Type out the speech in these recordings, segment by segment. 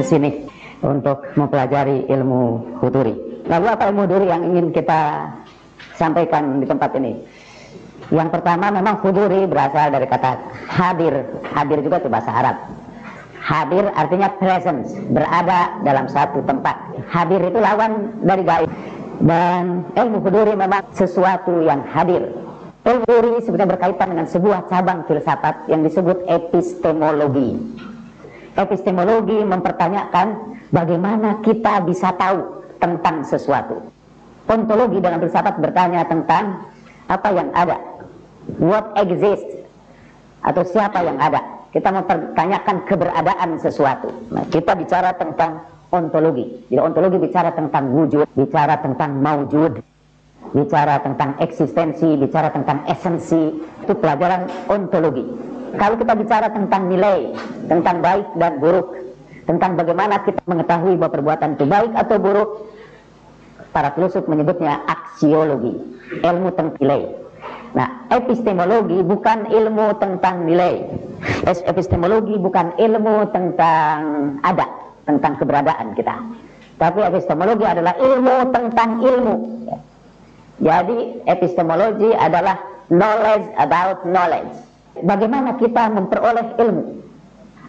sini untuk mempelajari ilmu huduri. Lalu apa ilmu huduri yang ingin kita sampaikan di tempat ini? Yang pertama, memang huduri berasal dari kata hadir. Hadir juga itu bahasa Arab. Hadir artinya presence, berada dalam satu tempat. Hadir itu lawan dari gaib. Dan ilmu huduri memang sesuatu yang hadir. Ilmu huduri sebenarnya berkaitan dengan sebuah cabang filsafat yang disebut epistemologi. Epistemologi mempertanyakan bagaimana kita bisa tahu tentang sesuatu. Ontologi dalam filsafat bertanya tentang apa yang ada, what exists, atau siapa yang ada. Kita mempertanyakan keberadaan sesuatu. Nah, kita bicara tentang ontologi. Jadi ontologi bicara tentang wujud, bicara tentang maujud, bicara tentang eksistensi, bicara tentang esensi. Itu pelajaran ontologi. Kalau kita bicara tentang nilai, tentang baik dan buruk, tentang bagaimana kita mengetahui bahwa perbuatan itu baik atau buruk, para filsuf menyebutnya aksiologi, ilmu tentang nilai. Nah, epistemologi bukan ilmu tentang nilai. Epistemologi bukan ilmu tentang ada, tentang keberadaan kita. Tapi epistemologi adalah ilmu tentang ilmu. Jadi epistemologi adalah knowledge about knowledge. Bagaimana kita memperoleh ilmu?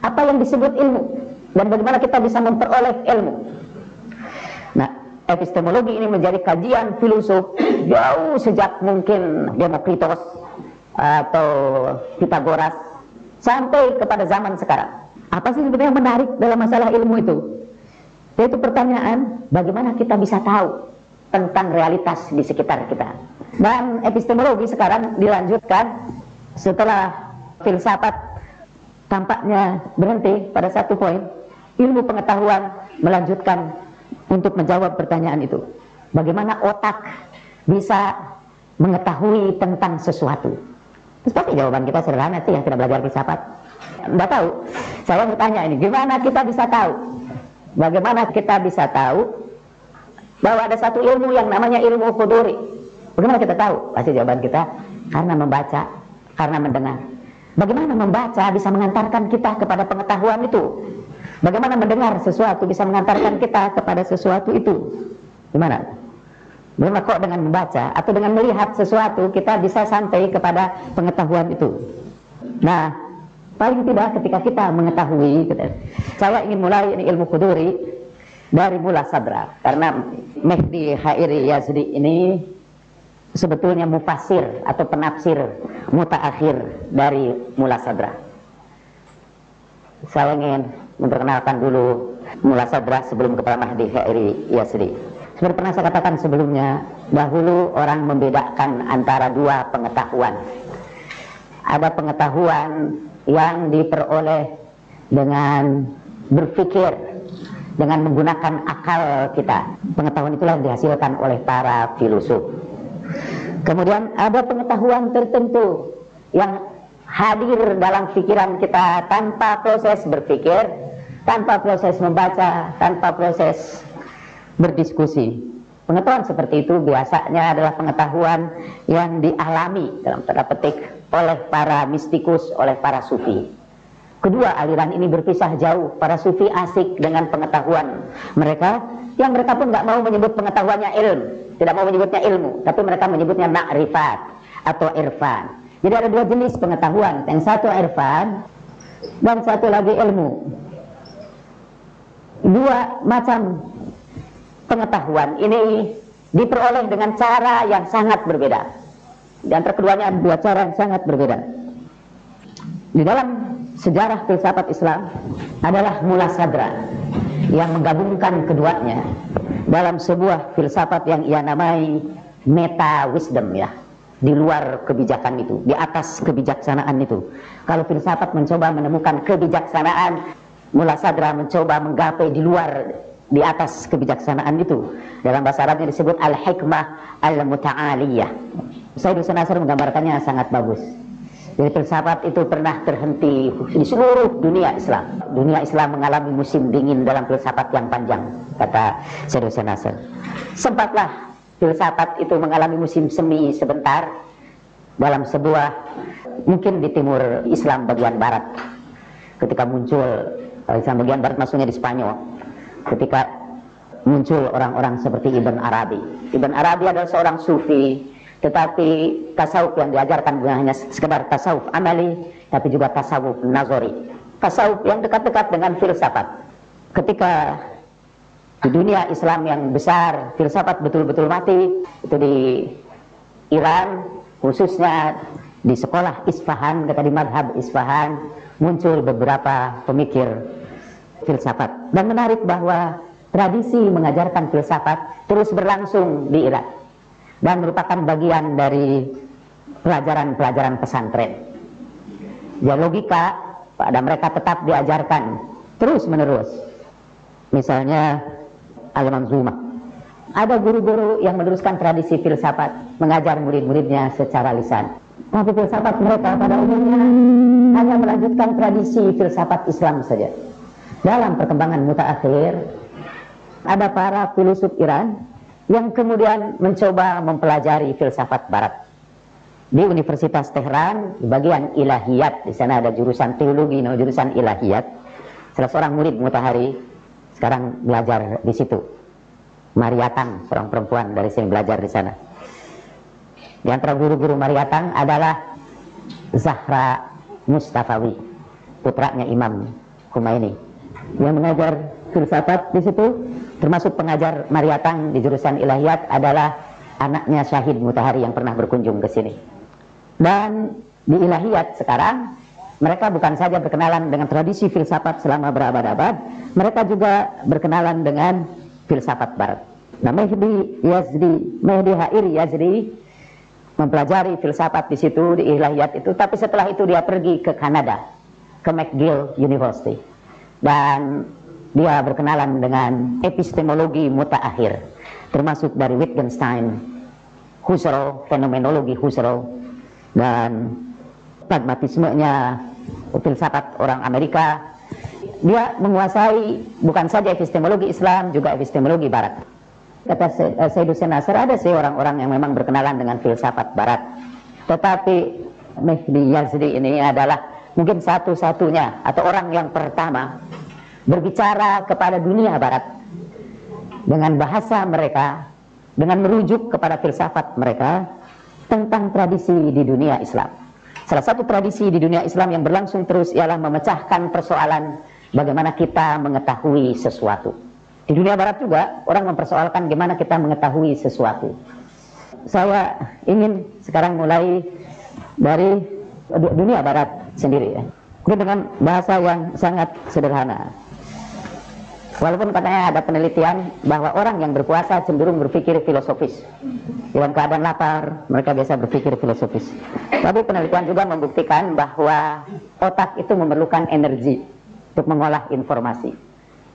Apa yang disebut ilmu? Dan bagaimana kita bisa memperoleh ilmu? Nah, epistemologi ini menjadi kajian filsuf jauh sejak mungkin Demokritos atau Pitagoras sampai kepada zaman sekarang. Apa sih sebenarnya yang menarik dalam masalah ilmu itu? Yaitu pertanyaan, bagaimana kita bisa tahu tentang realitas di sekitar kita. Dan epistemologi sekarang dilanjutkan setelah filsafat tampaknya berhenti pada satu poin. Ilmu pengetahuan melanjutkan untuk menjawab pertanyaan itu. Bagaimana otak bisa mengetahui tentang sesuatu? Tapi jawaban kita sederhana sih, yang tidak belajar filsafat. Nggak tahu. Saya bertanya ini, gimana kita bisa tahu? Bagaimana kita bisa tahu bahwa ada satu ilmu yang namanya ilmu huduri? Bagaimana kita tahu? Pasti jawaban kita karena membaca, karena mendengar. Bagaimana membaca bisa mengantarkan kita kepada pengetahuan itu? Bagaimana mendengar sesuatu bisa mengantarkan kita kepada sesuatu itu? Gimana? Bagaimana kok dengan membaca atau dengan melihat sesuatu kita bisa sampai kepada pengetahuan itu? Nah, paling tidak ketika kita mengetahui, saya ingin mulai ini ilmu huduri dari mula sadra, karena Mehdi Hairi Yazdi ini sebetulnya mufasir atau penafsir mutaakhir dari mula sadra. Saya ingin memperkenalkan dulu mula sadra sebelum kepada Mehdi Hairi Yazdi. Seperti pernah saya katakan sebelumnya, dahulu orang membedakan antara dua pengetahuan. Ada pengetahuan yang diperoleh dengan berpikir, dengan menggunakan akal kita. Pengetahuan itulah yang dihasilkan oleh para filsuf. Kemudian ada pengetahuan tertentu yang hadir dalam pikiran kita tanpa proses berpikir, tanpa proses membaca, tanpa proses berdiskusi. Pengetahuan seperti itu biasanya adalah pengetahuan yang dialami dalam tanda petik oleh para mistikus, oleh para sufi. Kedua aliran ini berpisah jauh. Para sufi asik dengan pengetahuan mereka, yang mereka pun nggak mau menyebut pengetahuannya ilmu, tidak mau menyebutnya ilmu, tapi mereka menyebutnya ma'rifat atau irfan. Jadi ada dua jenis pengetahuan, yang satu irfan dan satu lagi ilmu. Dua macam pengetahuan ini diperoleh dengan cara yang sangat berbeda. Di antara keduanya ada dua cara yang sangat berbeda. Di dalam sejarah filsafat Islam adalah mula sadra yang menggabungkan keduanya dalam sebuah filsafat yang ia namai meta wisdom, ya, di luar kebijakan itu, di atas kebijaksanaan itu. Kalau filsafat mencoba menemukan kebijaksanaan, mula sadra mencoba menggapai di luar, di atas kebijaksanaan itu. Dalam bahasa Arabnya disebut al-hikmah al-muta'aliyah. Sayyid Hussein Nasr menggambarkannya sangat bagus. Jadi filsafat itu pernah terhenti di seluruh dunia Islam. Dunia Islam mengalami musim dingin dalam filsafat yang panjang, kata Sayyid Hussein Nasr. Sempatlah filsafat itu mengalami musim semi sebentar dalam sebuah, mungkin di timur Islam bagian barat, ketika muncul Islam bagian barat maksudnya di Spanyol, ketika muncul orang-orang seperti Ibn Arabi. Ibn Arabi adalah seorang sufi, tetapi tasawuf yang diajarkan bukan hanya sekedar tasawuf amali, tapi juga tasawuf nazari, tasawuf yang dekat-dekat dengan filsafat. Ketika di dunia Islam yang besar filsafat betul-betul mati, itu di Iran, khususnya di sekolah Isfahan, kata di madhab Isfahan, muncul beberapa pemikir filsafat. Dan menarik bahwa tradisi mengajarkan filsafat terus berlangsung di Iran dan merupakan bagian dari pelajaran-pelajaran pesantren. Ya, logika pada mereka tetap diajarkan terus menerus. Misalnya Al-Manzumah, ada guru-guru yang meneruskan tradisi filsafat, mengajar murid-muridnya secara lisan. Tapi filsafat mereka pada umumnya hanya melanjutkan tradisi filsafat Islam saja. Dalam perkembangan mutaakhir, ada para filosof Iran yang kemudian mencoba mempelajari filsafat Barat. Di Universitas Tehran, di bagian ilahiyat, di sana ada jurusan teologi, jurusan ilahiyat. Salah seorang murid Mutahari sekarang belajar di situ. Mariatang, seorang perempuan dari sini belajar di sana. Di antara guru-guru Mariatang adalah Zahra Mustafawi, putranya Imam Khomeini, yang mengajar filsafat di situ. Termasuk pengajar Mariatang di jurusan ilahiyat adalah anaknya Syahid Mutahari yang pernah berkunjung ke sini. Dan di ilahiyat sekarang mereka bukan saja berkenalan dengan tradisi filsafat selama berabad-abad, mereka juga berkenalan dengan filsafat Barat. Nah, Mehdi Hair Yazdi mempelajari filsafat di situ, di ilahiyat itu, tapi setelah itu dia pergi ke Kanada, ke McGill University, dan dia berkenalan dengan epistemologi mutaakhir, termasuk dari Wittgenstein, Husserl, fenomenologi Husserl, dan pragmatismenya filsafat orang Amerika. Dia menguasai bukan saja epistemologi Islam, juga epistemologi Barat. Kata Syed Hussein Nasr, ada sih orang-orang yang memang berkenalan dengan filsafat Barat, tetapi Mehdi Yazdi ini adalah mungkin satu-satunya atau orang yang pertama berbicara kepada dunia Barat dengan bahasa mereka, dengan merujuk kepada filsafat mereka tentang tradisi di dunia Islam. Salah satu tradisi di dunia Islam yang berlangsung terus ialah memecahkan persoalan bagaimana kita mengetahui sesuatu. Di dunia Barat juga orang mempersoalkan bagaimana kita mengetahui sesuatu. Saya ingin sekarang mulai dari dunia Barat sendiri, ya, dengan bahasa yang sangat sederhana. Walaupun katanya ada penelitian bahwa orang yang berpuasa cenderung berpikir filosofis. Dalam keadaan lapar, mereka biasa berpikir filosofis. Tapi penelitian juga membuktikan bahwa otak itu memerlukan energi untuk mengolah informasi.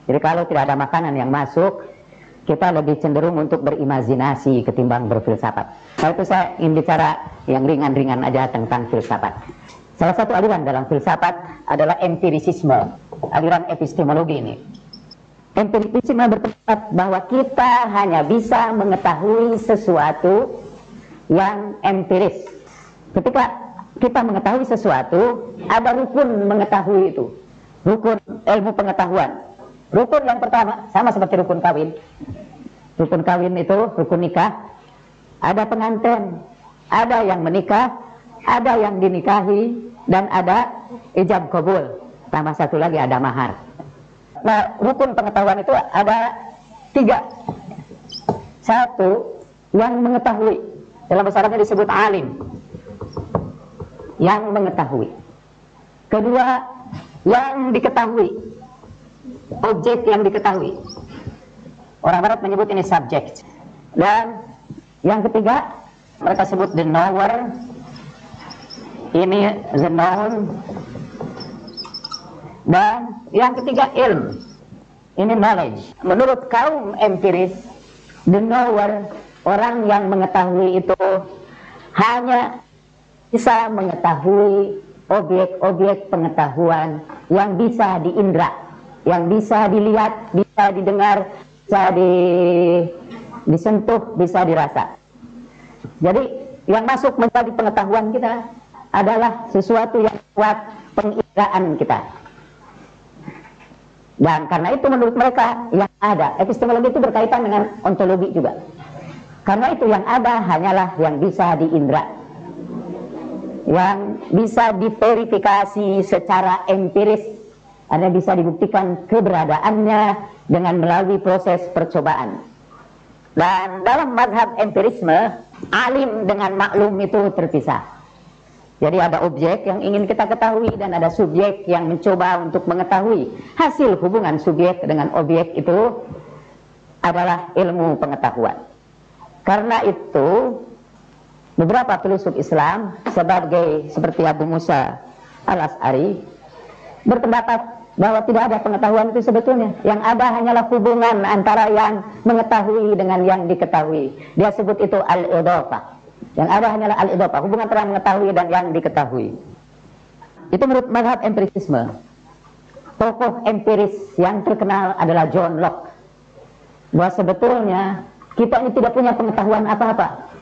Jadi kalau tidak ada makanan yang masuk, kita lebih cenderung untuk berimajinasi ketimbang berfilsafat. Nah, itu saya ingin bicara yang ringan-ringan aja tentang filsafat. Salah satu aliran dalam filsafat adalah empirisisme, aliran epistemologi ini. Empirisisme berpendapat bahwa kita hanya bisa mengetahui sesuatu yang empiris. Ketika kita mengetahui sesuatu, ada rukun mengetahui itu. Rukun ilmu pengetahuan. Rukun yang pertama, sama seperti rukun kawin. Rukun kawin itu, rukun nikah. Ada pengantin, ada yang menikah, ada yang dinikahi, dan ada ijab kabul. Tambah satu lagi ada mahar. Nah, rukun pengetahuan itu ada 3. Satu, yang mengetahui. Dalam bahasa Arabnya disebut alim. Yang mengetahui. Kedua, yang diketahui. Objek yang diketahui. Orang Barat menyebut ini subject. Dan yang ketiga, mereka sebut the knower. Ini the known. Dan yang ketiga ilm, ini knowledge. Menurut kaum empiris, the knower, orang yang mengetahui itu hanya bisa mengetahui objek-objek pengetahuan yang bisa diindra, yang bisa dilihat, bisa didengar, bisa disentuh, bisa dirasa. Jadi yang masuk menjadi pengetahuan kita adalah sesuatu yang kuat penginderaan kita. Dan karena itu menurut mereka yang ada, epistemologi itu berkaitan dengan ontologi juga. Karena itu yang ada hanyalah yang bisa diindra, yang bisa diverifikasi secara empiris, ada bisa dibuktikan keberadaannya dengan melalui proses percobaan. Dan dalam mazhab empirisme, alim dengan maklum itu terpisah. Jadi ada objek yang ingin kita ketahui dan ada subjek yang mencoba untuk mengetahui. Hasil hubungan subjek dengan objek itu adalah ilmu pengetahuan. Karena itu beberapa filsuf Islam seperti Abu Musa al-Asy'ari berpendapat bahwa tidak ada pengetahuan itu sebetulnya. Yang ada hanyalah hubungan antara yang mengetahui dengan yang diketahui. Dia sebut itu al-idhafah. Yang ada hanyalah al-idhafah, hubungan antara mengetahui dan yang diketahui. Itu menurut mazhab empirisme. Tokoh empiris yang terkenal adalah John Locke. Bahwa sebetulnya kita ini tidak punya pengetahuan apa-apa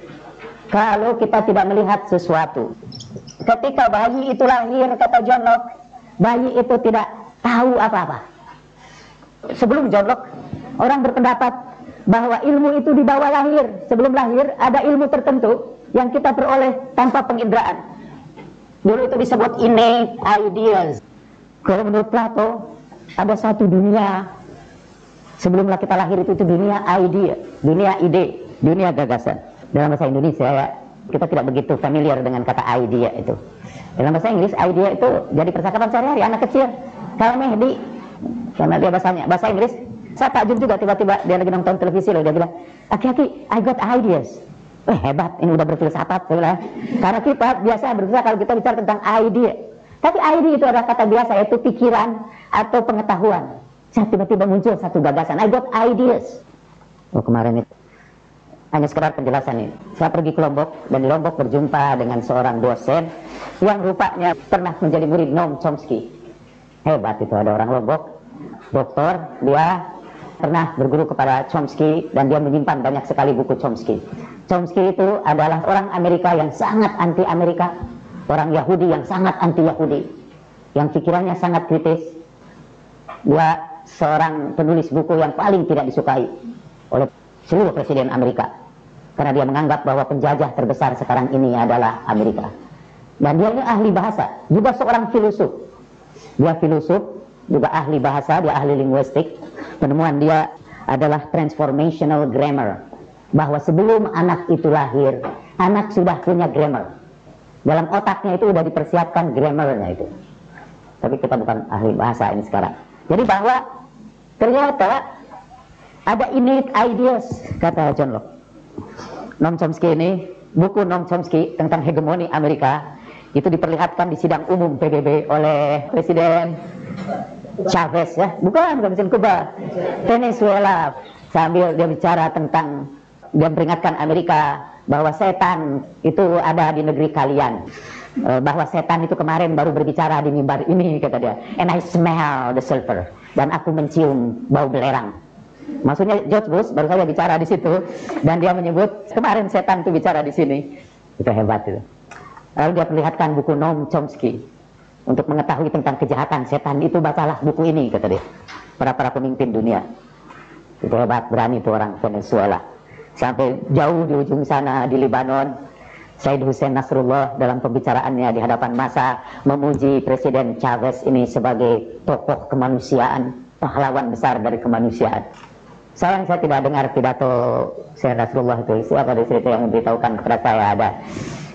kalau kita tidak melihat sesuatu. Ketika bayi itu lahir, kata John Locke, bayi itu tidak tahu apa-apa. Sebelum John Locke, orang berpendapat bahwa ilmu itu dibawa lahir. Sebelum lahir ada ilmu tertentu yang kita peroleh tanpa penginderaan. Dulu itu disebut innate ideas. Kalau menurut Plato ada satu dunia sebelumlah kita lahir, itu dunia idea, dunia ide, dunia gagasan. Dalam bahasa Indonesia ya, kita tidak begitu familiar dengan kata idea itu. Dalam bahasa Inggris idea itu jadi percakapan sehari-hari anak kecil. Kalau Mehdi, karena dia bahasa Inggris, saya takjub juga tiba-tiba dia lagi nonton televisi loh, dia bilang, "Aki-aki, I got ideas." Hebat, ini udah berfilsafat. Karena kita biasa berbicara kalau kita bicara tentang idea. Tapi idea itu adalah kata biasa, yaitu pikiran atau pengetahuan. Saya tiba-tiba muncul satu gagasan, I got ideas. Kemarin itu hanya sekedar penjelasan ini. Saya pergi ke Lombok, dan di Lombok berjumpa dengan seorang dosen yang rupanya pernah menjadi murid Noam Chomsky. Hebat itu, ada orang Lombok, doktor, dia pernah berguru kepada Chomsky dan dia menyimpan banyak sekali buku Chomsky. Chomsky itu adalah orang Amerika yang sangat anti-Amerika, orang Yahudi yang sangat anti-Yahudi, yang pikirannya sangat kritis. Dia seorang penulis buku yang paling tidak disukai oleh seluruh presiden Amerika, karena dia menganggap bahwa penjajah terbesar sekarang ini adalah Amerika. Dan dia ini ahli bahasa, juga seorang filosof. Dia filosof, juga ahli bahasa, dia ahli linguistik. Penemuan dia adalah transformational grammar, bahwa sebelum anak itu lahir, anak sudah punya grammar. Dalam otaknya itu sudah dipersiapkan grammarnya itu. Tapi kita bukan ahli bahasa ini sekarang. Jadi bahwa ternyata ada innate ideas, kata John Locke. Noam Chomsky ini, buku Noam Chomsky tentang hegemoni Amerika, itu diperlihatkan di sidang umum PBB oleh Presiden Chavez, ya, bukan Presiden Kuba, Venezuela, sambil dia bicara tentang, dia peringatkan Amerika bahwa setan itu ada di negeri kalian, bahwa setan itu kemarin baru berbicara di mimbar ini, kata dia, and I smell the sulfur, dan aku mencium bau belerang. Maksudnya George Bush baru saja bicara di situ, dan dia menyebut kemarin setan itu bicara di sini. Itu hebat itu. Lalu dia perlihatkan buku Noam Chomsky untuk mengetahui tentang kejahatan setan itu, bacalah buku ini, kata dia. Para pemimpin dunia. Itu hebat, berani itu orang Venezuela. Sampai jauh di ujung sana di Lebanon, Said Hussein Nasrullah dalam pembicaraannya di hadapan massa memuji Presiden Chavez ini sebagai tokoh kemanusiaan, pahlawan besar dari kemanusiaan. Sayang saya tidak dengar pidato Said Nasrullah itu. Siapa dari cerita yang memberitahukan kepada saya ada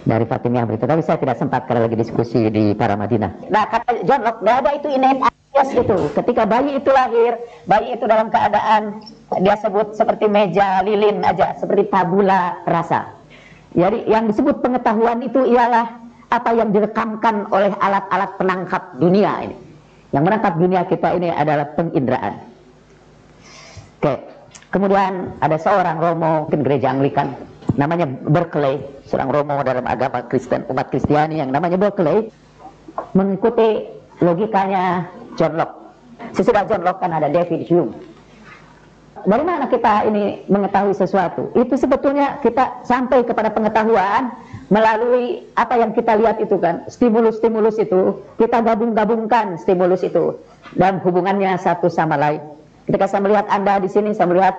dari Fatimiyah berita, tapi saya tidak sempat karena lagi diskusi di Paramadinah. Nah, kata John Locke, tidak ada itu innate ideas itu. Ketika bayi itu lahir, bayi itu dalam keadaan dia sebut seperti meja lilin aja, seperti tabula rasa. Jadi yang disebut pengetahuan itu ialah apa yang direkamkan oleh alat-alat penangkap dunia ini. Yang menangkap dunia kita ini adalah penginderaan. Oke. Kemudian ada seorang Romo, mungkin gereja Anglikan, namanya Berkeley, seorang Romo dalam agama Kristen, umat Kristiani yang namanya Berkeley, mengikuti logikanya John Locke. Sesudah John Locke kan ada David Hume. Dari mana kita ini mengetahui sesuatu? Itu sebetulnya kita sampai kepada pengetahuan melalui apa yang kita lihat itu kan, stimulus-stimulus itu, kita gabung-gabungkan stimulus itu dan hubungannya satu sama lain. Ketika saya melihat Anda di sini, saya melihat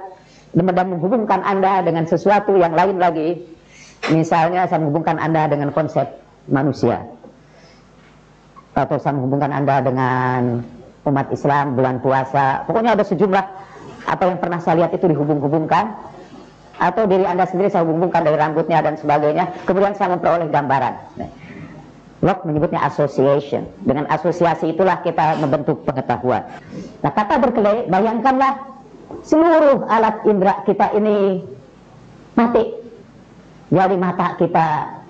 dan menghubungkan Anda dengan sesuatu yang lain lagi. Misalnya saya menghubungkan Anda dengan konsep manusia, atau saya menghubungkan Anda dengan umat Islam, bulan puasa. Pokoknya ada sejumlah apa yang pernah saya lihat itu dihubung-hubungkan, atau diri Anda sendiri saya hubungkan dari rambutnya dan sebagainya. Kemudian saya memperoleh gambaran. Locke menyebutnya association. Dengan asosiasi itulah kita membentuk pengetahuan. Nah, kata Berkeley, bayangkanlah seluruh alat indera kita ini mati. Jadi mata kita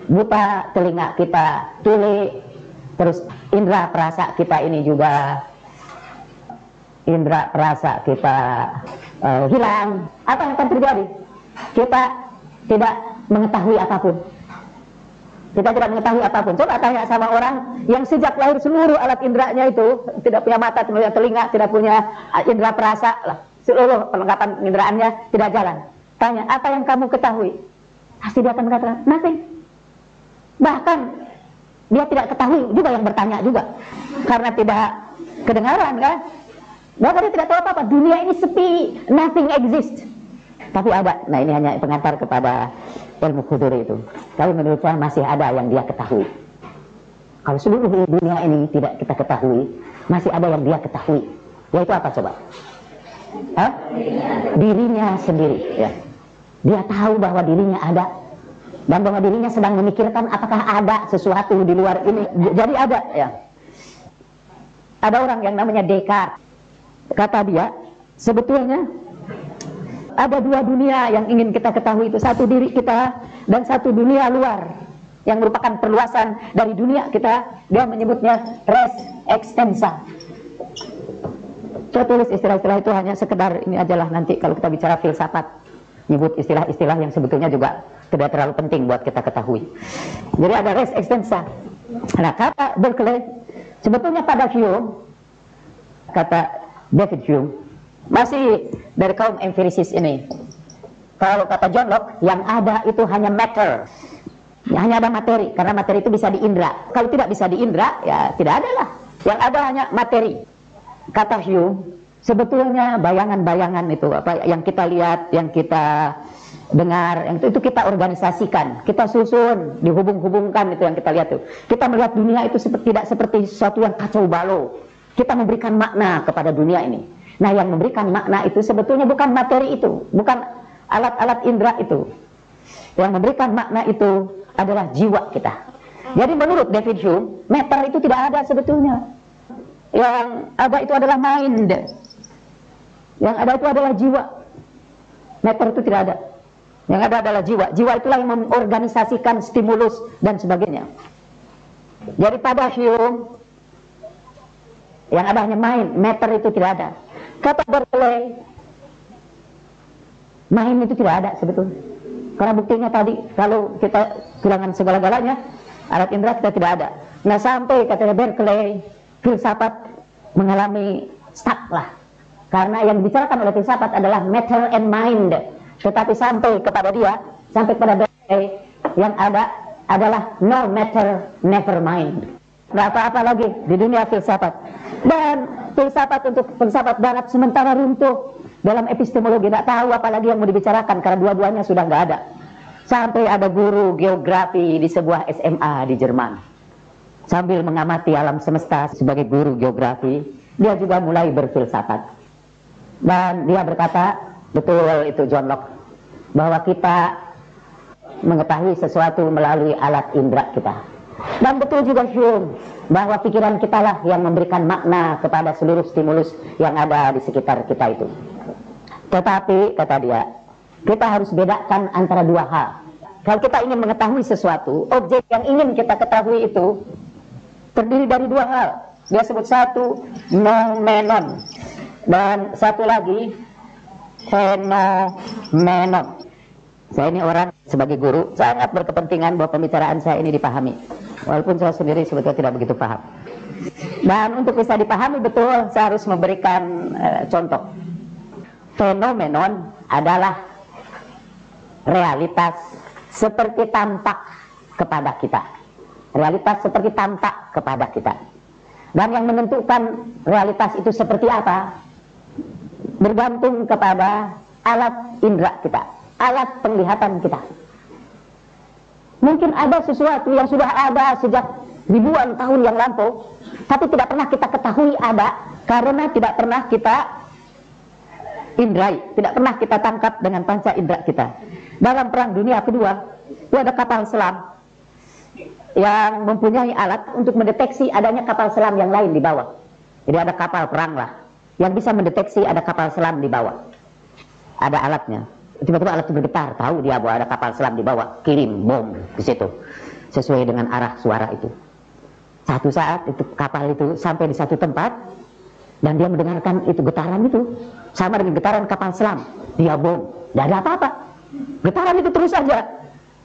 buta, telinga kita tuli, terus indera perasa kita ini juga, indera perasa kita hilang. Apa yang akan terjadi? Kita tidak mengetahui apapun. Kita tidak mengetahui apapun. Coba tanya sama orang yang sejak lahir seluruh alat inderanya itu tidak punya mata, tidak punya telinga, tidak punya indera perasa, seluruh perlengkapan inderaannya tidak jalan. Tanya, apa yang kamu ketahui? Pasti dia akan mengatakan nothing. Bahkan dia tidak ketahui juga yang bertanya juga, karena tidak kedengaran kan. Bahkan dia tidak tahu apa-apa. Dunia ini sepi, nothing exists. Tapi ada. Nah, ini hanya pengantar kepada ilmu Khuduri itu. Tapi menurut saya masih ada yang dia ketahui. Kalau seluruh dunia ini tidak kita ketahui, masih ada yang dia ketahui. Yaitu apa coba? Hah? Dirinya sendiri. Ya. Dia tahu bahwa dirinya ada, dan bahwa dirinya sedang memikirkan apakah ada sesuatu di luar ini. Jadi ada. Ya. Ada orang yang namanya Descartes. Kata dia, sebetulnya ada dua dunia yang ingin kita ketahui itu. Satu diri kita dan satu dunia luar yang merupakan perluasan dari dunia kita. Dia menyebutnya res extensa. Saya tulis istilah-istilah itu hanya sekedar ini ajalah, nanti kalau kita bicara filsafat nyebut istilah-istilah yang sebetulnya juga tidak terlalu penting buat kita ketahui. Jadi ada res extensa. Nah, kata Berkeley, sebetulnya pada Hume, kata David Hume, masih dari kaum empirisis ini. Kalau kata John Locke, yang ada itu hanya matter, ya, hanya ada materi, karena materi itu bisa diindra. Kalau tidak bisa diindra, ya tidak ada lah. Yang ada hanya materi. Kata Hume, sebetulnya bayangan-bayangan itu apa yang kita lihat, yang kita dengar, yang itu kita organisasikan, kita susun, dihubung-hubungkan, itu yang kita lihat tuh. Kita melihat dunia itu tidak seperti sesuatu yang kacau balau. Kita memberikan makna kepada dunia ini. Nah, yang memberikan makna itu sebetulnya bukan materi itu, bukan alat-alat indera itu. Yang memberikan makna itu adalah jiwa kita. Jadi menurut David Hume, matter itu tidak ada sebetulnya. Yang ada itu adalah mind. Yang ada itu adalah jiwa. Matter itu tidak ada. Yang ada adalah jiwa. Jiwa itulah yang mengorganisasikan stimulus dan sebagainya. Jadi pada Hume, yang ada hanya mind, matter itu tidak ada. Kata Berkeley, mind itu tidak ada sebetulnya. Karena buktinya tadi, kalau kita kehilangan segala-galanya, alat indera kita tidak ada. Nah, sampai katanya Berkeley, filsafat mengalami stuck lah. Karena yang dibicarakan oleh filsafat adalah matter and mind. Tetapi sampai kepada dia, sampai kepada Berkeley, yang ada adalah no matter, never mind. Nggak apa-apa lagi di dunia filsafat. Dan filsafat untuk filsafat barat sementara runtuh dalam epistemologi, tidak tahu apalagi yang mau dibicarakan karena dua-duanya sudah nggak ada. Sampai ada guru geografi di sebuah SMA di Jerman, sambil mengamati alam semesta sebagai guru geografi, dia juga mulai berfilsafat. Dan dia berkata, betul itu John Locke, bahwa kita mengetahui sesuatu melalui alat indera kita. Dan betul juga Hume, bahwa pikiran kita lah yang memberikan makna kepada seluruh stimulus yang ada di sekitar kita itu. Tetapi, kata dia, kita harus bedakan antara dua hal. Kalau kita ingin mengetahui sesuatu, objek yang ingin kita ketahui itu terdiri dari dua hal. Dia sebut satu, noumenon, dan satu lagi, phenomenon. Saya ini orang sebagai guru sangat berkepentingan bahwa pembicaraan saya ini dipahami, walaupun saya sendiri sebetulnya tidak begitu paham. Dan untuk bisa dipahami betul, saya harus memberikan contoh. Fenomenon adalah realitas seperti tampak kepada kita. Realitas seperti tampak kepada kita. Dan yang menentukan realitas itu seperti apa, bergantung kepada alat indera kita, alat penglihatan kita. Mungkin ada sesuatu yang sudah ada sejak ribuan tahun yang lampau, tapi tidak pernah kita ketahui ada, karena tidak pernah kita indrai, tidak pernah kita tangkap dengan panca indera kita. Dalam Perang Dunia Kedua, itu ada kapal selam yang mempunyai alat untuk mendeteksi adanya kapal selam yang lain di bawah. Jadi ada kapal perang lah yang bisa mendeteksi ada kapal selam di bawah. Ada alatnya. Tiba-tiba alat itu bergetar, tahu dia bahwa ada kapal selam di bawah, kirim bom di situ sesuai dengan arah suara itu. Satu saat itu kapal itu sampai di satu tempat dan dia mendengarkan itu getaran itu sama dengan getaran kapal selam. Dia bom, tidak ada apa-apa. Getaran itu terus saja,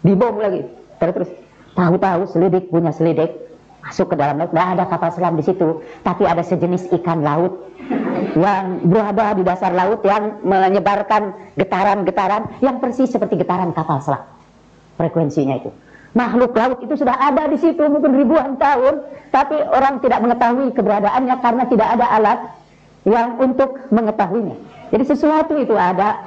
dibom lagi, terus. Tahu-tahu selidik punya selidik masuk ke dalam laut, tidak ada kapal selam di situ, tapi ada sejenis ikan laut yang berada di dasar laut yang menyebarkan getaran-getaran yang persis seperti getaran kapal selam. Frekuensinya itu. Makhluk laut itu sudah ada di situ mungkin ribuan tahun, tapi orang tidak mengetahui keberadaannya karena tidak ada alat yang untuk mengetahuinya. Jadi sesuatu itu ada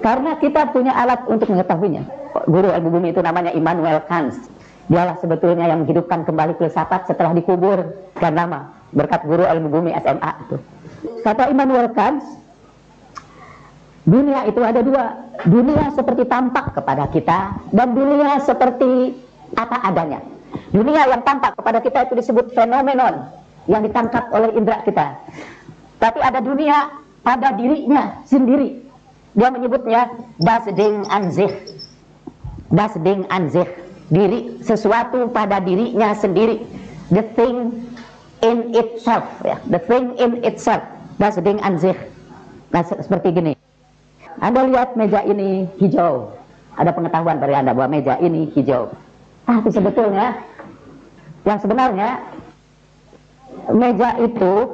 karena kita punya alat untuk mengetahuinya. Guru ilmu bumi itu namanya Immanuel Kant. Dialah sebetulnya yang menghidupkan kembali filsafat setelah dikubur kan lama berkat guru ilmu bumi SMA itu. Kata Immanuel Kant, dunia itu ada dua, dunia seperti tampak kepada kita dan dunia seperti apa adanya. Dunia yang tampak kepada kita itu disebut fenomenon yang ditangkap oleh indera kita. Tapi ada dunia pada dirinya sendiri. Dia menyebutnya das Ding an sich. Das Ding an sich. Diri, sesuatu pada dirinya sendiri. The thing in itself, ya. The thing in itself. Das Ding an sich. Nah, seperti gini. Anda lihat meja ini hijau. Ada pengetahuan dari Anda bahwa meja ini hijau. Tapi sebetulnya, yang sebenarnya meja itu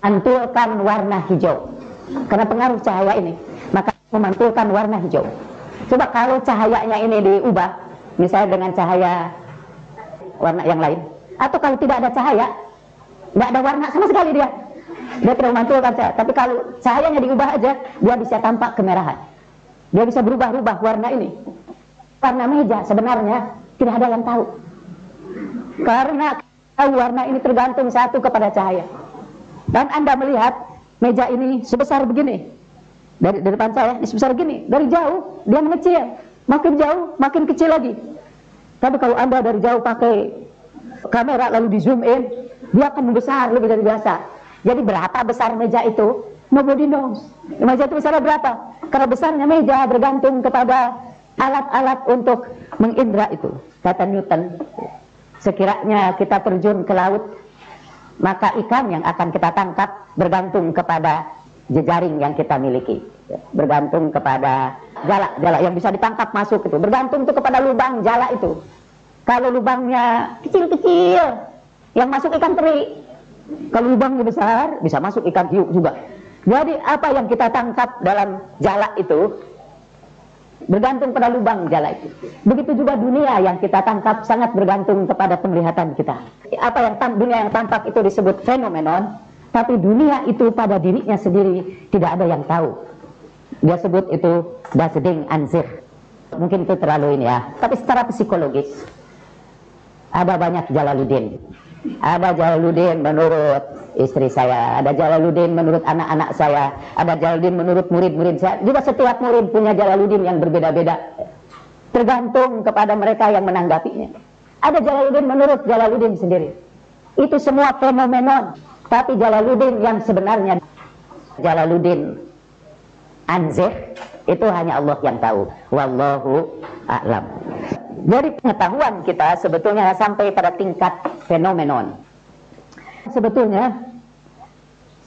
mantulkan warna hijau. Karena pengaruh cahaya ini, maka memantulkan warna hijau. Coba kalau cahayanya ini diubah, misalnya dengan cahaya warna yang lain, atau kalau tidak ada cahaya, tidak ada warna sama sekali dia tidak memantulkan cahaya. Tapi kalau cahayanya diubah aja, dia bisa tampak kemerahan. Dia bisa berubah-ubah warna ini. Warna meja sebenarnya tidak ada yang tahu. Karena warna ini tergantung satu kepada cahaya. Dan Anda melihat meja ini sebesar begini. Dari depan saya, ini sebesar gini. Dari jauh, dia mengecil. Makin jauh, makin kecil lagi. Tapi kalau Anda dari jauh pakai kamera lalu di zoom in, dia akan membesar lebih dari biasa. Jadi berapa besar meja itu? Nobody knows. Meja itu besarnya berapa? Karena besarnya meja bergantung kepada alat-alat untuk mengindra itu. Kata Newton, sekiranya kita terjun ke laut, maka ikan yang akan kita tangkap bergantung kepada jejaring yang kita miliki, bergantung kepada jala yang bisa ditangkap masuk itu, bergantung itu kepada lubang jala itu. Kalau lubangnya kecil-kecil, yang masuk ikan teri. Kalau lubangnya besar, bisa masuk ikan hiu juga. Jadi apa yang kita tangkap dalam jala itu bergantung pada lubang jala itu. Begitu juga dunia yang kita tangkap sangat bergantung kepada penglihatan kita. Apa yang dunia yang tampak itu disebut fenomenon. Tapi dunia itu pada dirinya sendiri tidak ada yang tahu. Dia sebut itu das Ding an sich. Mungkin itu terlalu ini ya. Tapi secara psikologis ada banyak Jalaluddin. Ada Jalaluddin menurut istri saya, ada Jalaluddin menurut anak-anak saya, ada Jalaluddin menurut murid-murid saya. Juga setiap murid punya Jalaluddin yang berbeda-beda. Tergantung kepada mereka yang menanggapinya. Ada Jalaluddin menurut Jalaluddin sendiri. Itu semua fenomenon. Tapi Jalaluddin yang sebenarnya, Jalaluddin an sich, itu hanya Allah yang tahu. Wallahu a'lam. Jadi pengetahuan kita sebetulnya sampai pada tingkat fenomenon. Sebetulnya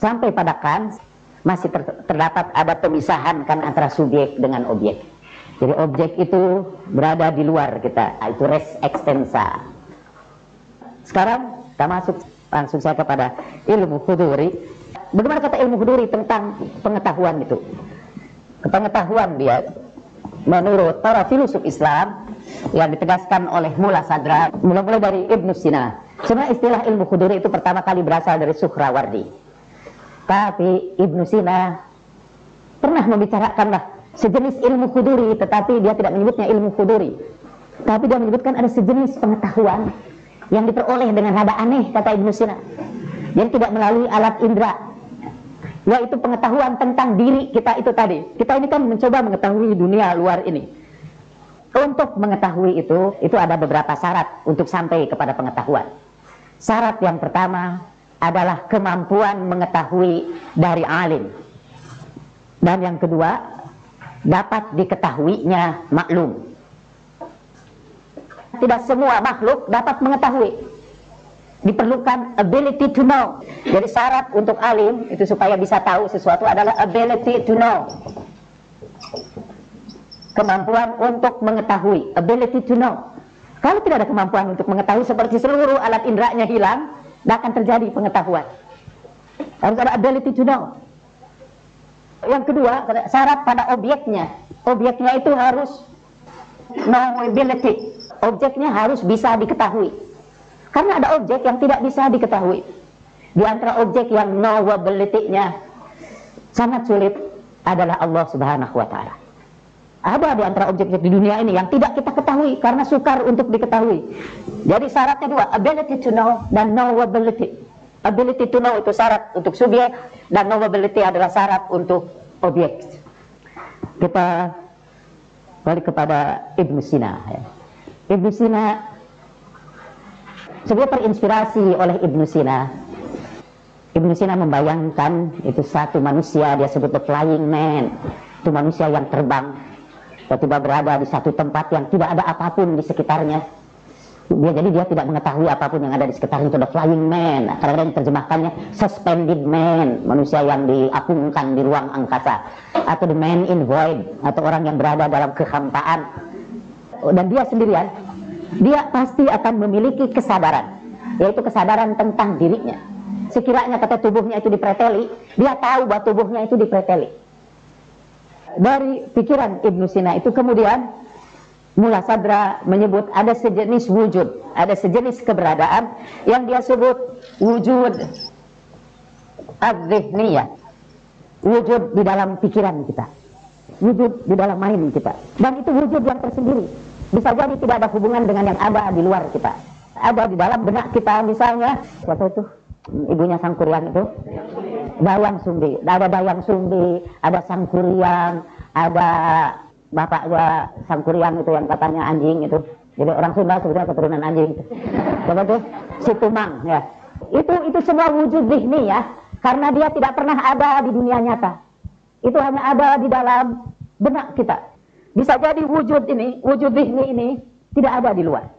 sampai pada Kant masih terdapat ada pemisahan kan antara subjek dengan objek. Jadi objek itu berada di luar kita, itu res extensa. Sekarang kita masuk langsung saya kepada ilmu huduri. Bagaimana kata ilmu huduri tentang pengetahuan itu? Pengetahuan dia menurut para filosof Islam yang ditegaskan oleh Mullah Sadra, mulai dari Ibn Sina. Sebenarnya istilah ilmu khuduri itu pertama kali berasal dari Suhrawardi. Tapi Ibn Sina pernah membicarakanlah sejenis ilmu khuduri, tetapi dia tidak menyebutnya ilmu khuduri. Tapi dia menyebutkan ada sejenis pengetahuan yang diperoleh dengan rada aneh, kata Ibn Sina. Jadi tidak melalui alat indera, yaitu pengetahuan tentang diri kita itu tadi. Kita ini kan mencoba mengetahui dunia luar ini. Untuk mengetahui itu ada beberapa syarat untuk sampai kepada pengetahuan. Syarat yang pertama adalah kemampuan mengetahui dari alim. Dan yang kedua, dapat diketahuinya maklum. Tidak semua makhluk dapat mengetahui. Diperlukan ability to know. Jadi syarat untuk alim itu supaya bisa tahu sesuatu adalah ability to know. Kemampuan untuk mengetahui, ability to know. Kalau tidak ada kemampuan untuk mengetahui, seperti seluruh alat inderanya hilang, tidak akan terjadi pengetahuan. Harus ada ability to know. Yang kedua, syarat pada objeknya. Objeknya itu harus knowability. Objeknya harus bisa diketahui. Karena ada objek yang tidak bisa diketahui. Di antara objek yang knowability-nya sangat sulit adalah Allah Subhanahu wa Ta'ala. Ada di antara objek di dunia ini yang tidak kita ketahui karena sukar untuk diketahui. Jadi syaratnya dua, ability to know dan knowability. Ability to know itu syarat untuk subjek, dan knowability adalah syarat untuk objek. Kita balik kepada Ibn Sina. Ibn Sina sebenarnya terinspirasi oleh Ibn Sina. Ibn Sina membayangkan itu satu manusia, dia sebut the flying man. Itu manusia yang terbang, tiba-tiba berada di satu tempat yang tidak ada apapun di sekitarnya. Jadi dia tidak mengetahui apapun yang ada di sekitarnya. Itu the flying man. Kadang-kadang terjemahkannya suspended man, manusia yang diapungkan di ruang angkasa, atau the man in void, atau orang yang berada dalam kehampaan. Dan dia sendirian. Dia pasti akan memiliki kesadaran, yaitu kesadaran tentang dirinya. Sekiranya kata tubuhnya itu dipreteli, dia tahu bahwa tubuhnya itu dipreteli. Dari pikiran Ibn Sina itu kemudian Mullah Sadra menyebut ada sejenis wujud, ada sejenis keberadaan yang dia sebut wujud adz-zihniyah, wujud di dalam pikiran kita, wujud di dalam mind kita. Dan itu wujud yang tersendiri. Bisa jadi tidak ada hubungan dengan yang ada di luar kita. Ada di dalam benak kita, misalnya siapa itu? Ibunya Sangkuriang itu? Dayang Sumbi. Ada Dayang Sumbi, ada Sangkuriang, ada bapak gua Sangkuriang itu yang katanya anjing itu. Jadi orang Sunda sebetulnya keturunan anjing itu. Siapa itu? Si Tumang ya. Itu semua wujud zihni ya. Karena dia tidak pernah ada di dunia nyata. Itu hanya ada di dalam benak kita. Bisa jadi wujud ini, wujud zihni ini tidak ada di luar.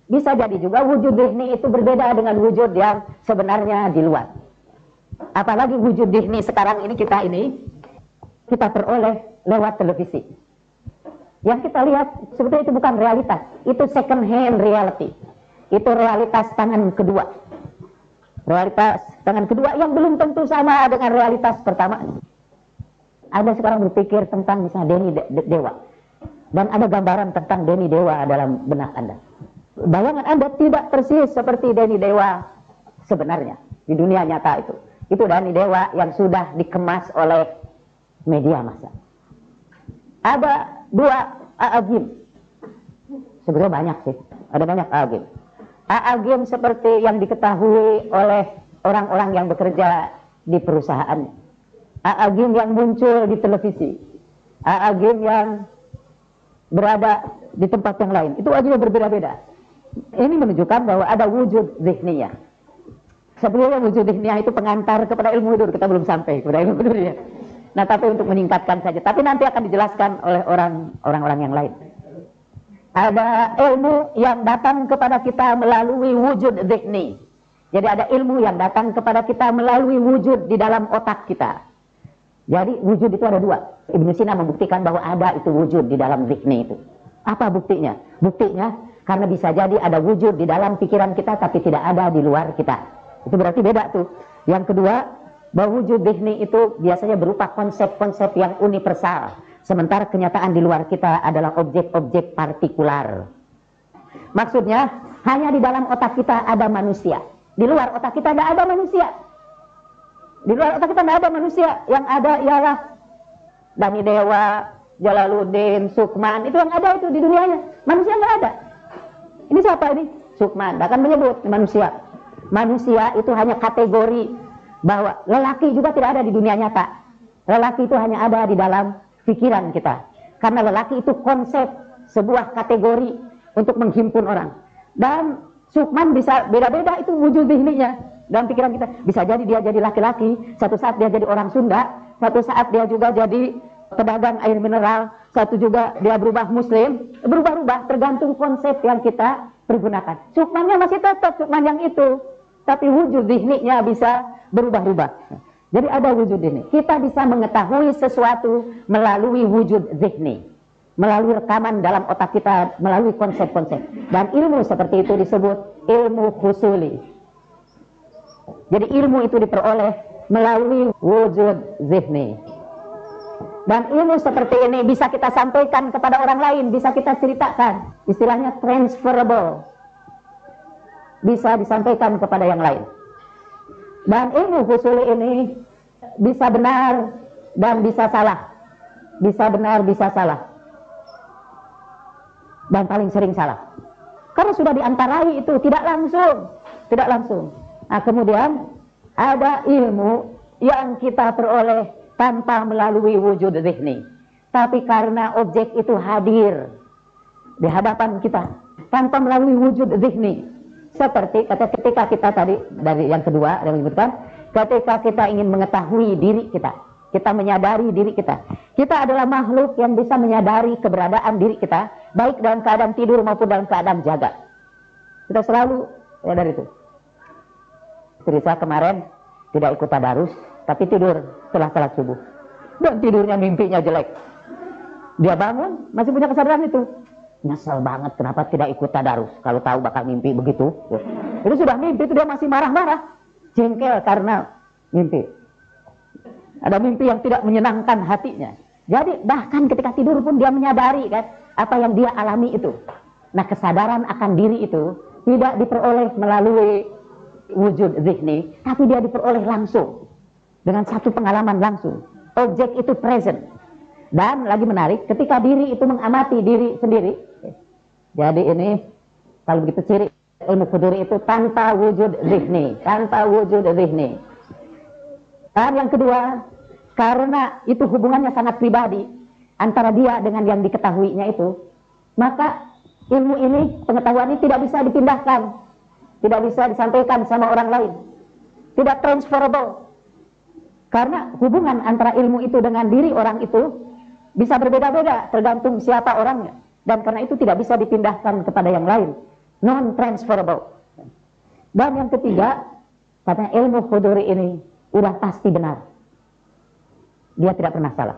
Bisa jadi juga wujud zihni itu berbeda dengan wujud yang sebenarnya di luar. Apalagi wujud zihni sekarang ini kita peroleh lewat televisi. Yang kita lihat sebetulnya itu bukan realitas, itu second hand reality. Itu realitas tangan kedua. Realitas tangan kedua yang belum tentu sama dengan realitas pertama. Anda sekarang berpikir tentang misalnya Denny Dewa. Dan ada gambaran tentang Denny Dewa dalam benak Anda. Bayangan Anda tidak persis seperti Denny Dewa sebenarnya di dunia nyata itu. Itu Denny Dewa yang sudah dikemas oleh media massa. Ada dua A'agim. Sebenarnya banyak sih. Ada banyak A'agim. A'agim seperti yang diketahui oleh orang-orang yang bekerja di perusahaan. A'agim yang muncul di televisi. A'agim yang berada di tempat yang lain. Itu aja berbeda-beda. Ini menunjukkan bahwa ada wujud zihniyah. Sebelumnya wujud zihniyah itu pengantar kepada ilmu hudur. Kita belum sampai kepada ilmu hudur ya. Nah, tapi untuk meningkatkan saja. Tapi nanti akan dijelaskan oleh orang-orang yang lain. Ada ilmu yang datang kepada kita melalui wujud zihni. Jadi ada ilmu yang datang kepada kita melalui wujud di dalam otak kita. Jadi wujud itu ada dua. Ibn Sina membuktikan bahwa ada itu wujud di dalam zihni itu. Apa buktinya? Buktinya karena bisa jadi ada wujud di dalam pikiran kita tapi tidak ada di luar kita. Itu berarti beda tuh. Yang kedua, bahwa wujud zihni itu biasanya berupa konsep-konsep yang universal. Sementara kenyataan di luar kita adalah objek-objek partikular. Maksudnya, hanya di dalam otak kita ada manusia. Di luar otak kita tidak ada manusia. Di luar otak kita tidak ada manusia. Yang ada ialah Dani Dewa, Jalaluddin, Sukman. Itu yang ada itu di dunianya. Manusia nggak ada. Ini siapa ini? Sukman. Bahkan menyebut manusia. Manusia itu hanya kategori, bahwa lelaki juga tidak ada di dunia nyata. Lelaki itu hanya ada di dalam pikiran kita. Karena lelaki itu konsep, sebuah kategori untuk menghimpun orang. Dan Sukman bisa beda-beda itu wujud zihninya dalam pikiran kita. Bisa jadi dia jadi laki-laki, satu saat dia jadi orang Sunda, satu saat dia juga jadi pedagang air mineral, satu juga dia berubah muslim. Berubah-ubah tergantung konsep yang kita pergunakan. Sukmannya masih tetap Sukman yang itu, tapi wujud zihninya bisa berubah-ubah. Jadi ada wujud zihni. Kita bisa mengetahui sesuatu melalui wujud zihni, melalui rekaman dalam otak kita, melalui konsep-konsep. Dan ilmu seperti itu disebut ilmu husuli. Jadi ilmu itu diperoleh melalui wujud zihni. Dan ilmu seperti ini bisa kita sampaikan kepada orang lain, bisa kita ceritakan. Istilahnya transferable. Bisa disampaikan kepada yang lain. Dan ilmu husuli ini bisa benar dan bisa salah. Bisa benar, bisa salah. Dan paling sering salah. Karena sudah diantarai itu, tidak langsung. Tidak langsung. Nah, kemudian ada ilmu yang kita peroleh tanpa melalui wujud zihni. Tapi karena objek itu hadir di hadapan kita, tanpa melalui wujud zihni. Seperti ketika kita tadi, dari yang kedua, yang menyebutkan, ketika kita ingin mengetahui diri kita, kita menyadari diri kita. Kita adalah makhluk yang bisa menyadari keberadaan diri kita, baik dalam keadaan tidur maupun dalam keadaan jaga. Kita selalu menyadari itu. Istri saya kemarin tidak ikut tadarus, tapi tidur setelah salat subuh. Dan tidurnya mimpinya jelek. Dia bangun, masih punya kesadaran itu. Nyesel banget kenapa tidak ikut tadarus. Kalau tahu bakal mimpi begitu. Itu sudah mimpi, itu dia masih marah-marah. Jengkel karena mimpi. Ada mimpi yang tidak menyenangkan hatinya. Jadi bahkan ketika tidur pun dia menyadari kan apa yang dia alami itu. Nah, kesadaran akan diri itu tidak diperoleh melalui wujud zihni, tapi dia diperoleh langsung. Dengan satu pengalaman langsung. Objek itu present. Dan lagi menarik, ketika diri itu mengamati diri sendiri. Jadi ini, kalau begitu ciri ilmu huduri itu tanpa wujud zihni. Tanpa wujud zihni. Dan yang kedua, karena itu hubungannya sangat pribadi antara dia dengan yang diketahuinya itu, maka ilmu ini, pengetahuan ini tidak bisa dipindahkan, tidak bisa disampaikan sama orang lain, tidak transferable. Karena hubungan antara ilmu itu dengan diri orang itu bisa berbeda-beda tergantung siapa orangnya, dan karena itu tidak bisa dipindahkan kepada yang lain, non-transferable. Dan yang ketiga, katanya ilmu huduri ini udah pasti benar. Dia tidak pernah salah.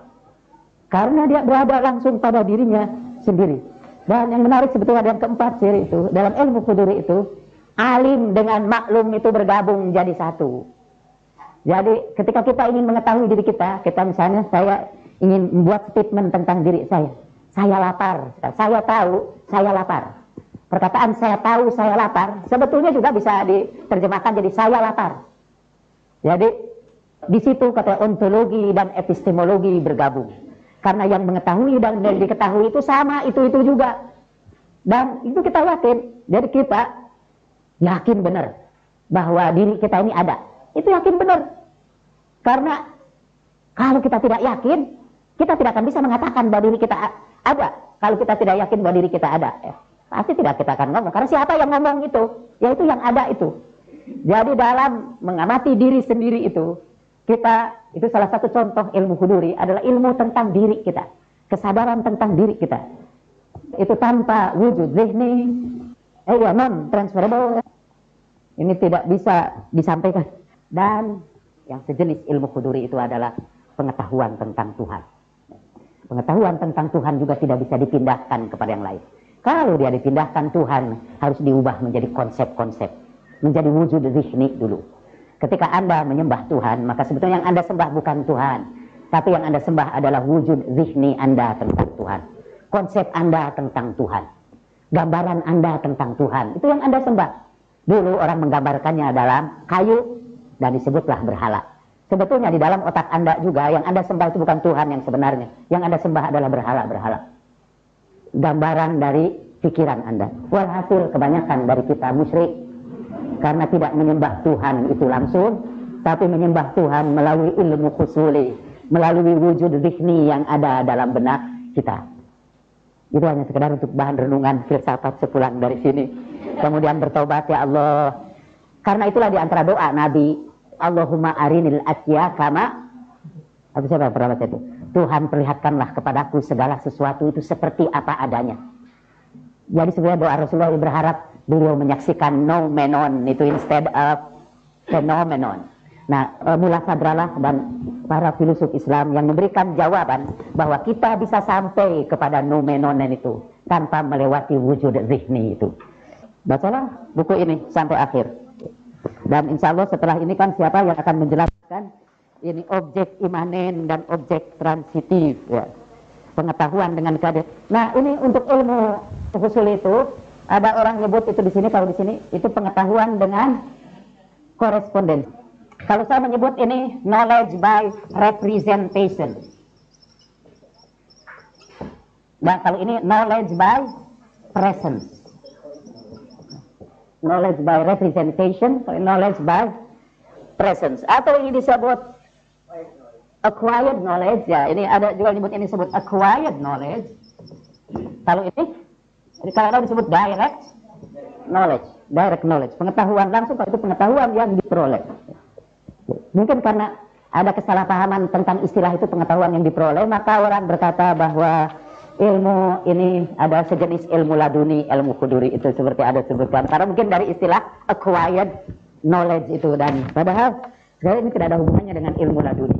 Karena dia berada langsung pada dirinya sendiri. Dan yang menarik sebetulnya yang keempat ciri itu, dalam ilmu huduri itu, alim dengan maklum itu bergabung jadi satu. Jadi ketika kita ingin mengetahui diri kita misalnya saya ingin membuat statement tentang diri saya. Saya lapar, saya tahu, saya lapar. Perkataan saya tahu, saya lapar, sebetulnya juga bisa diterjemahkan jadi saya lapar. Jadi di situ kata ontologi dan epistemologi bergabung. Karena yang mengetahui dan yang diketahui itu sama, itu juga. Dan itu kita yakin. Jadi kita yakin benar bahwa diri kita ini ada. Itu yakin benar. Karena kalau kita tidak yakin, kita tidak akan bisa mengatakan bahwa diri kita ada. Kalau kita tidak yakin bahwa diri kita ada, pasti tidak kita akan ngomong. Karena siapa yang ngomong itu? Yaitu yang ada itu. Jadi dalam mengamati diri sendiri itu, itu salah satu contoh ilmu huduri adalah ilmu tentang diri kita. Kesadaran tentang diri kita. Itu tanpa wujud zihni, non-transferable. Ini tidak bisa disampaikan. Dan yang sejenis ilmu huduri itu adalah pengetahuan tentang Tuhan. Pengetahuan tentang Tuhan juga tidak bisa dipindahkan kepada yang lain. Kalau dia dipindahkan, Tuhan harus diubah menjadi konsep-konsep. Menjadi wujud zihni dulu. Ketika Anda menyembah Tuhan, maka sebetulnya yang Anda sembah bukan Tuhan. Tapi yang Anda sembah adalah wujud zihni Anda tentang Tuhan. Konsep Anda tentang Tuhan. Gambaran Anda tentang Tuhan. Itu yang Anda sembah. Dulu orang menggambarkannya dalam kayu dan disebutlah berhala. Sebetulnya di dalam otak Anda juga yang Anda sembah itu bukan Tuhan yang sebenarnya. Yang Anda sembah adalah berhala-berhala. Gambaran dari pikiran Anda. Walhasil kebanyakan dari kita musyrik karena tidak menyembah Tuhan itu langsung, tapi menyembah Tuhan melalui ilmu khusuli, melalui wujud zihni yang ada dalam benak kita. Itu hanya sekedar untuk bahan renungan filsafat sepulang dari sini. Kemudian bertobat, ya Allah. Karena itulah di antara doa Nabi, Allahumma arinil asya kama, apa siapa pernah baca itu? Tuhan perlihatkanlah kepadaku segala sesuatu itu seperti apa adanya. Jadi sebenarnya doa Rasulullah berharap beliau menyaksikan noumenon itu instead of phenomenon. Nah, Mullah Sadrallah dan para filosof Islam yang memberikan jawaban bahwa kita bisa sampai kepada noumenon itu tanpa melewati wujud zihni itu. Bacalah buku ini sampai akhir. Dan insya Allah setelah ini kan siapa yang akan menjelaskan ini objek imanen dan objek transitif, ya. Pengetahuan dengan keadaan. Nah, ini untuk ilmu usul itu ada orang nyebut itu di sini, kalau di sini itu pengetahuan dengan korespondensi. Kalau saya menyebut ini knowledge by representation. Dan kalau ini knowledge by presence. Knowledge by representation, knowledge by presence. Atau ini disebut acquired knowledge, ya. Ini ada juga menyebut ini disebut acquired knowledge. Kalau ini, kalau disebut direct knowledge, pengetahuan langsung, kalau itu pengetahuan yang diperoleh. Mungkin karena ada kesalahpahaman tentang istilah itu pengetahuan yang diperoleh, maka orang berkata bahwa ilmu ini ada sejenis ilmu laduni, ilmu kuduri itu seperti ada sebutkan. Karena mungkin dari istilah acquired knowledge itu, dan padahal sebenarnya ini tidak ada hubungannya dengan ilmu laduni.